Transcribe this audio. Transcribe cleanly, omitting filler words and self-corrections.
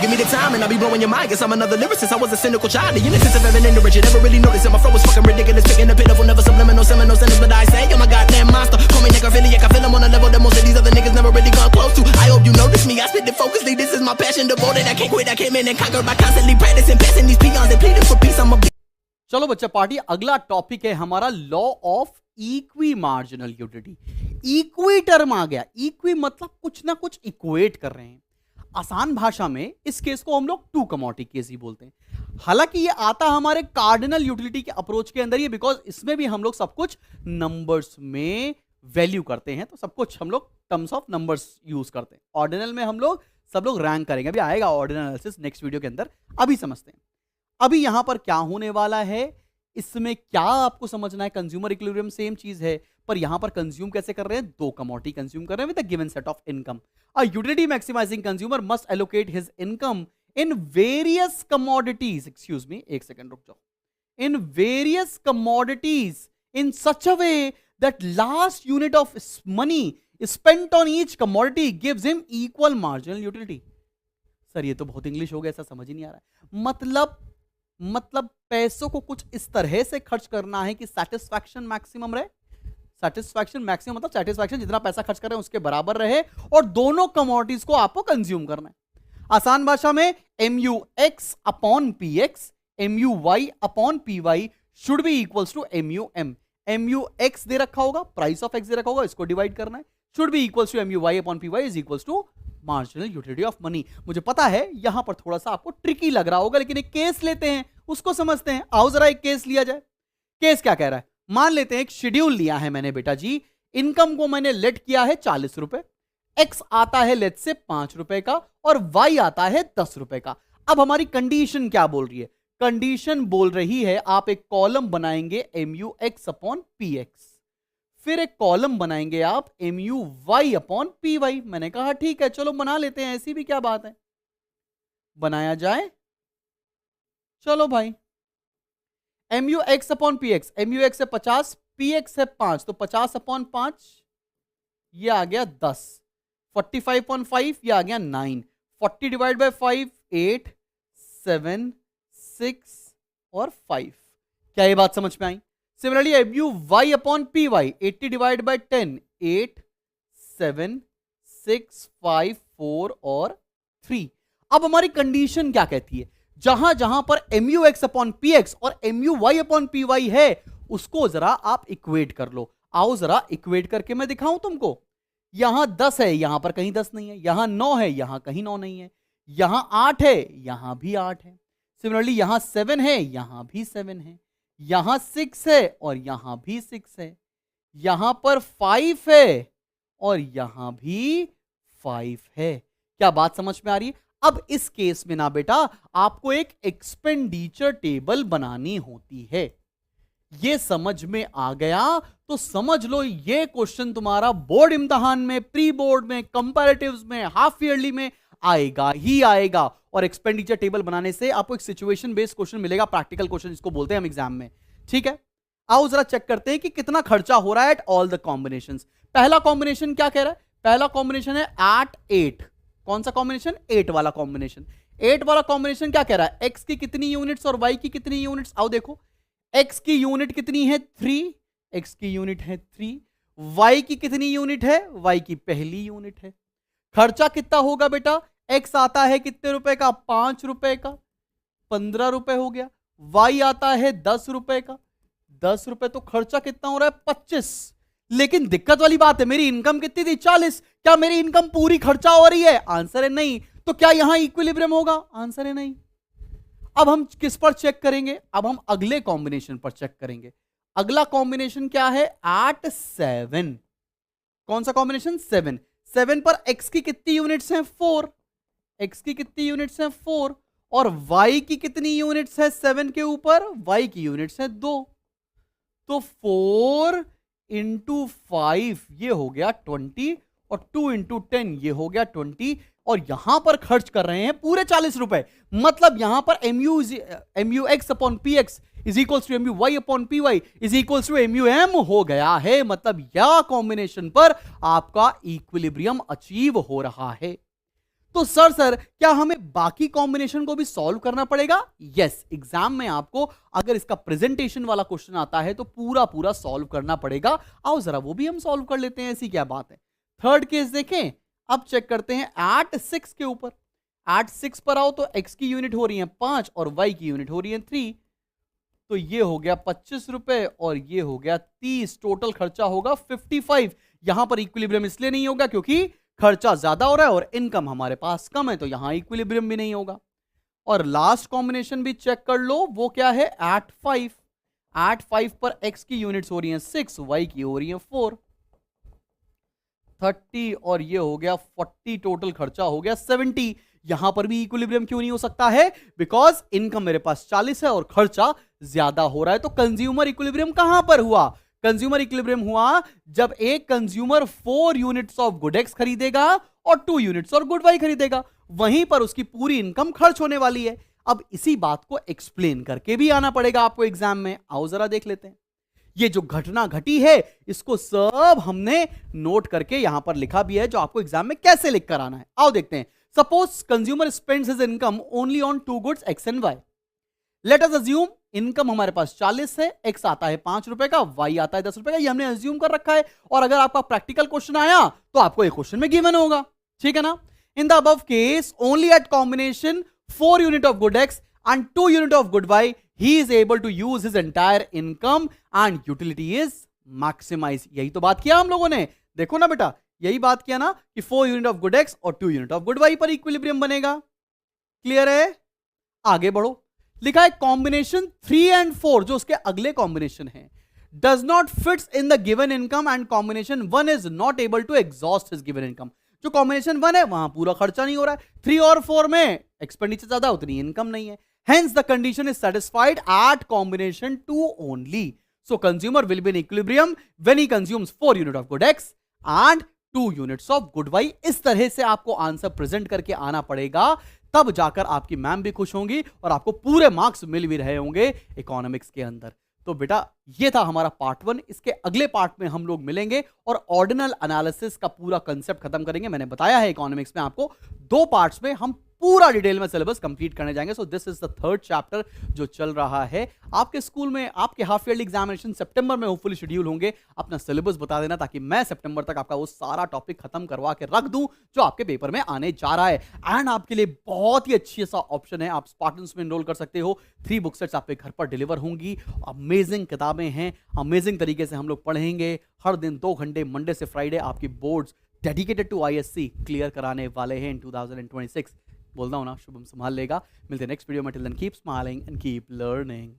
give me the time and I'll be blowing your mind. Guess I'm another lyricist, I was a cynical child. The innocence of evan ignorance, you never really noticed that my flow was fucking ridiculous. Picking a pitiful, never subliminal, seminal sentence, but I say I'm a goddamn monster. Call me necrophiliac, I feel I'm on a level that most of these other niggas never really gone close to. I hope you notice me, I spit it focusly. This is my passion, devoted. I can't quit, I came in and conquered by constantly practicing, passing these peons and pleading for peace. I'm a चलो बच्चा party, अगला topic है हमारा law of equi marginal utility. Equi term आ गया। Equi मतलब कुछ ना कुछ इक्वेट कर रहे हैं। आसान भाषा में इस केस को हम लोग टू कमोडिटी केस ही बोलते हैं। हालांकि ये आता हमारे कार्डिनल यूटिलिटी के अप्रोच के अंदर ही, बिकॉज इसमें भी हम लोग सब कुछ नंबर्स में वैल्यू करते हैं, तो सब कुछ हम लोग टर्म्स ऑफ नंबर्स यूज करते हैं। ऑर्डिनल में हम लोग सब लोग रैंक करेंगे, अभी आएगा ऑर्डिनल एनालिसिस नेक्स्ट वीडियो के अंदर। अभी समझते हैं अभी यहां पर क्या होने वाला है, इसमें क्या आपको समझना है। कंज्यूमर इक्विलिब्रियम सेम चीज है, पर यहां पर कंज्यूम कैसे कर रहे हैं, दो कमोडिटी कंज्यूम कर रहे हैं with a given set of income. A utility maximising consumer must allocate his income in various commodities, excuse me एक सेकंड रुक जाओ, in various commodities in such a way that last unit of money spent on each commodity gives him equal marginal utility. Sir ये तो बहुत English हो गया, ऐसा समझ ही नहीं आ रहा है। मतलब पैसों को कुछ इस तरह से खर्च करना है कि सेटिस्फैक्शन मैक्सिमम रहे। सेटिस्फैक्शन मैक्सिमम मतलब सेटिस्फैक्शन जितना पैसा खर्च कर रहे हैं उसके बराबर रहे, और दोनों कमोडिटीज को आपको कंज्यूम करना है। आसान भाषा में MUX upon PX, MUY upon PY should be equals to MUM। MUX दे रखा होगा, प्राइस ऑफ X दे रखा होगा, इसको डिवाइड करना है, should be equals to MUY upon PY is equals to marginal utility of money. मुझे पता है यहां पर थोड़ा सा आपको ट्रिकी लग रहा होगा, लेकिन एक केस लेते हैं, उसको समझते हैं। आओ जरा एक केस लिया जाए। केस क्या कह रहा है, मान लेते हैं एक शेड्यूल लिया है मैंने बेटा जी, इनकम को मैंने लेट किया है 40 रुपए, एक्स आता है लेट से 5 रुपए का, और वाई आता है 10 रुपए का। अब हमारी कंडीशन क्या बोल रही है, कंडीशन बोल रही है आप एक कॉलम बनाएंगे MUX अपॉन PX, फिर एक कॉलम बनाएंगे आप MUY अपॉन PY। मैंने कहा ठीक है चलो बना लेते हैं, ऐसी भी क्या बात है, बनाया जाए। चलो भाई, MUX अपॉन PX, MUX है 50, PX है 5, तो 50 अपॉन 5 ये आ गया 10, 45 अपॉन 5 ये आ गया 9, 40 डिवाइड बाय 5 8 7 6 और 5। क्या ये बात समझ में आई? Similarly MUY upon PY, 80 divide by 10 8 7 6 5 4 और 3। अब हमारी कंडीशन क्या कहती है, जहां जहां पर MUX अपॉन PX और MUY अपॉन PY है उसको जरा आप इक्वेट कर लो। आओ जरा इक्वेट करके मैं दिखाऊं तुमको। यहां 10 है, यहां पर कहीं 10 नहीं है, यहां 9 है, यहां कहीं 9 नहीं है, यहां 8 है, यहां भी 8 है। सिमिलरली यहां 7 है, यहां भी 7 है, यहां 6 है और यहां भी 6 है, यहां पर 5 है और यहां भी 5 है। क्या बात समझ में आ रही है? अब इस केस में ना बेटा आपको एक एक्सपेंडिचर टेबल बनानी होती है। ये समझ में आ गया तो समझ लो ये क्वेश्चन तुम्हारा बोर्ड इम्तिहान में, प्री बोर्ड में, कंपैरेटिव्स में, हाफ ईयरली में आएगा ही आएगा। और एक्सपेंडिचर टेबल बनाने से आपको एक सिचुएशन बेस्ड क्वेश्चन मिलेगा, प्रैक्टिकल क्वेश्चन जिसको बोलते हैं हम एग्जाम में। ठीक है, आओ जरा चेक करते हैं कि कितना खर्चा हो रहा है एट ऑल द कॉम्बिनेशंस। पहला कॉम्बिनेशन क्या कह रहा है, पहला कॉम्बिनेशन है एट 8। कौन सा कॉम्बिनेशन, 8 वाला कॉम्बिनेशन। 8 वाला कॉम्बिनेशन क्या कह रहा है, एक्स की कितनी यूनिट्स और वाई की कितनी यूनिट्स। आओ देखो, एक्स की यूनिट कितनी है 3, एक्स की यूनिट है 3, वाई की कितनी यूनिट है, वाई की पहली यूनिट है। खर्चा कितना होगा बेटा, एक्स आता है कितने रुपए का, 5 रुपए का, 15 रुपए हो गया। वाई आता है 10 रुपए का, 10 रुपए, तो खर्चा कितना हो रहा है 25। लेकिन दिक्कत वाली बात है, मेरी इनकम कितनी थी 40, क्या मेरी इनकम पूरी खर्चा हो रही है, आंसर है नहीं। तो क्या यहां इक्विलिब्रियम होगा, आंसर है नहीं। अब हम किस पर चेक करेंगे, अब हम अगले कॉम्बिनेशन पर चेक करेंगे। अगला कॉम्बिनेशन क्या है, एट 7। कौन सा कॉम्बिनेशन, 7। 7 पर एक्स की कितनी यूनिट्स हैं 4, एक्स की कितनी यूनिट्स हैं 4, और वाई की कितनी यूनिट्स है 7 के ऊपर, वाई की यूनिट्स है 2। तो 4 इंटू 5 ये हो गया 20, और 2 इंटू 10 ये हो गया 20, और यहां पर खर्च कर रहे हैं पूरे 40 रुपए। मतलब यहां पर MUX upon PX is equals to MUY upon PY is equals to MUM हो गया है। मतलब यह कॉम्बिनेशन पर आपका इक्विलिब्रियम अचीव हो रहा है। तो सर क्या हमें बाकी कॉम्बिनेशन को भी सॉल्व करना पड़ेगा? यस, एग्जाम में आपको अगर इसका प्रेजेंटेशन वाला क्वेश्चन आता है तो पूरा पूरा सॉल्व करना पड़ेगा। आओ जरा वो भी हम सॉल्व कर लेते हैं, ऐसी क्या बात है। थर्ड केस देखें, अब चेक करते हैं एट 6 के ऊपर। एट 6 पर आओ तो x की यूनिट हो रही है 5 और y की यूनिट हो रही है 3, तो ये हो गया 25 रुपए और ये हो गया 30, टोटल खर्चा होगा 55। यहां पर इक्विलिब्रियम इसलिए नहीं होगा क्योंकि खर्चा ज्यादा हो रहा है और इनकम हमारे पास कम है, तो यहां इक्विलिब्रियम भी नहीं होगा। और लास्ट कॉम्बिनेशन भी चेक कर लो, वो क्या है एट 5। एट 5 पर x की यूनिट्स हो रही हैं 6, y की हो रही है 4, 30 और ये हो गया 40, टोटल खर्चा हो गया 70। यहां पर भी इक्विलिब्रियम क्यों नहीं हो सकता है? बिकॉज इनकम मेरे पास 40 है और खर्चा ज्यादा हो रहा है। तो कंज्यूमर इक्विलिब्रियम कहां पर हुआ? कंज्यूमर इक्विलिब्रियम हुआ जब एक consumer 4 units of good x खरीदेगा और 2 यूनिट्स और गुड वाई खरीदेगा, वहीं पर उसकी पूरी इनकम खर्च होने वाली है। अब इसी बात को एक्सप्लेन करके भी आना पड़ेगा आपको एग्जाम में। आओ जरा देख लेते हैं। ये जो घटना घटी है इसको सब हमने नोट करके यहां पर लिखा भी है, जो आपको एग्जाम में कैसे लिख कर आना है। आओ देखते हैं। Suppose consumer spends his income only on 2 goods X and Y. Let us assume income हमारे पास 40 है, एक्स आता है 5 रुपए का, वाई आता है 10 रुपए का, ये हमने अज्यूम कर रखा है। और अगर आपका प्रैक्टिकल क्वेश्चन आया तो आपको एक क्वेश्चन में गिवन होगा, ठीक है ना। In the above case only at combination 4 unit of good X and 2 unit of good y, he is able to use his entire income and utility is maximize। यही तो बात किया हम लोगों ने, देखो ना बेटा, यही बात किया ना कि 4 यूनिट ऑफ गुड एक्स और 2 यूनिट ऑफ गुड वाई पर इक्विलिब्रियम बनेगा। क्लियर है? आगे बढ़ो। लिखा है कॉम्बिनेशन 3 and 4, जो उसके अगले कॉम्बिनेशन है, does not fits in the given income and combination 1 is not able to exhaust his given income। जो कॉम्बिनेशन 1 है वहां पूरा खर्चा नहीं हो रहा है, 3 और 4 में एक्सपेंडिचर ज्यादा, उतनी इनकम नहीं है। Hence the condition is satisfied at combination 2 only. So consumer will be in equilibrium when he consumes 4 unit of good X and 2 units of good Y। इस तरह से आपको आंसर प्रेजेंट करके आना पड़ेगा, तब जाकर आपकी मैम भी खुश होंगी और आपको पूरे मार्क्स मिल भी रहे होंगे इकोनॉमिक्स के अंदर। तो बेटा ये था हमारा पार्ट 1। इसके अगले पार्ट में हम लोग मिलेंगे और ऑर्डिनल एनालिसिस का पूरा कंसेप्ट खत्म करेंगे। मैंने बताया है इकोनॉमिक्स में आपको 2 पार्ट्स में हम पूरा डिटेल में सिलेबस कंप्लीट करने जाएंगे। So this is the 3rd chapter जो चल रहा है आपके स्कूल में। आपके हाफ ईयरली एग्जामिनेशन सितंबर में होपफुली शेड्यूल होंगे। अपना सिलेबस बता देना ताकि मैं सितंबर तक आपका वो सारा टॉपिक खत्म करवा के रख दूं जो आपके पेपर में आने जा रहा है। एंड आपके लिए बहुत ही अच्छी सा ऑप्शन है, आप स्पार्टन्स में एनरोल कर सकते हो। 3 बुक सेट्स आपके घर पर डिलीवर होंगी। अमेजिंग किताबें हैं, अमेजिंग तरीके से हम लोग पढ़ेंगे। हर दिन 2 घंटे मंडे से फ्राइडे आपकी boards dedicated to ISC clear कराने वाले हैं इन 2026। बोलना हो ना, शुभम संभाल लेगा। मिलते हैं नेक्स्ट वीडियो में। Till then keep smiling and keep learning.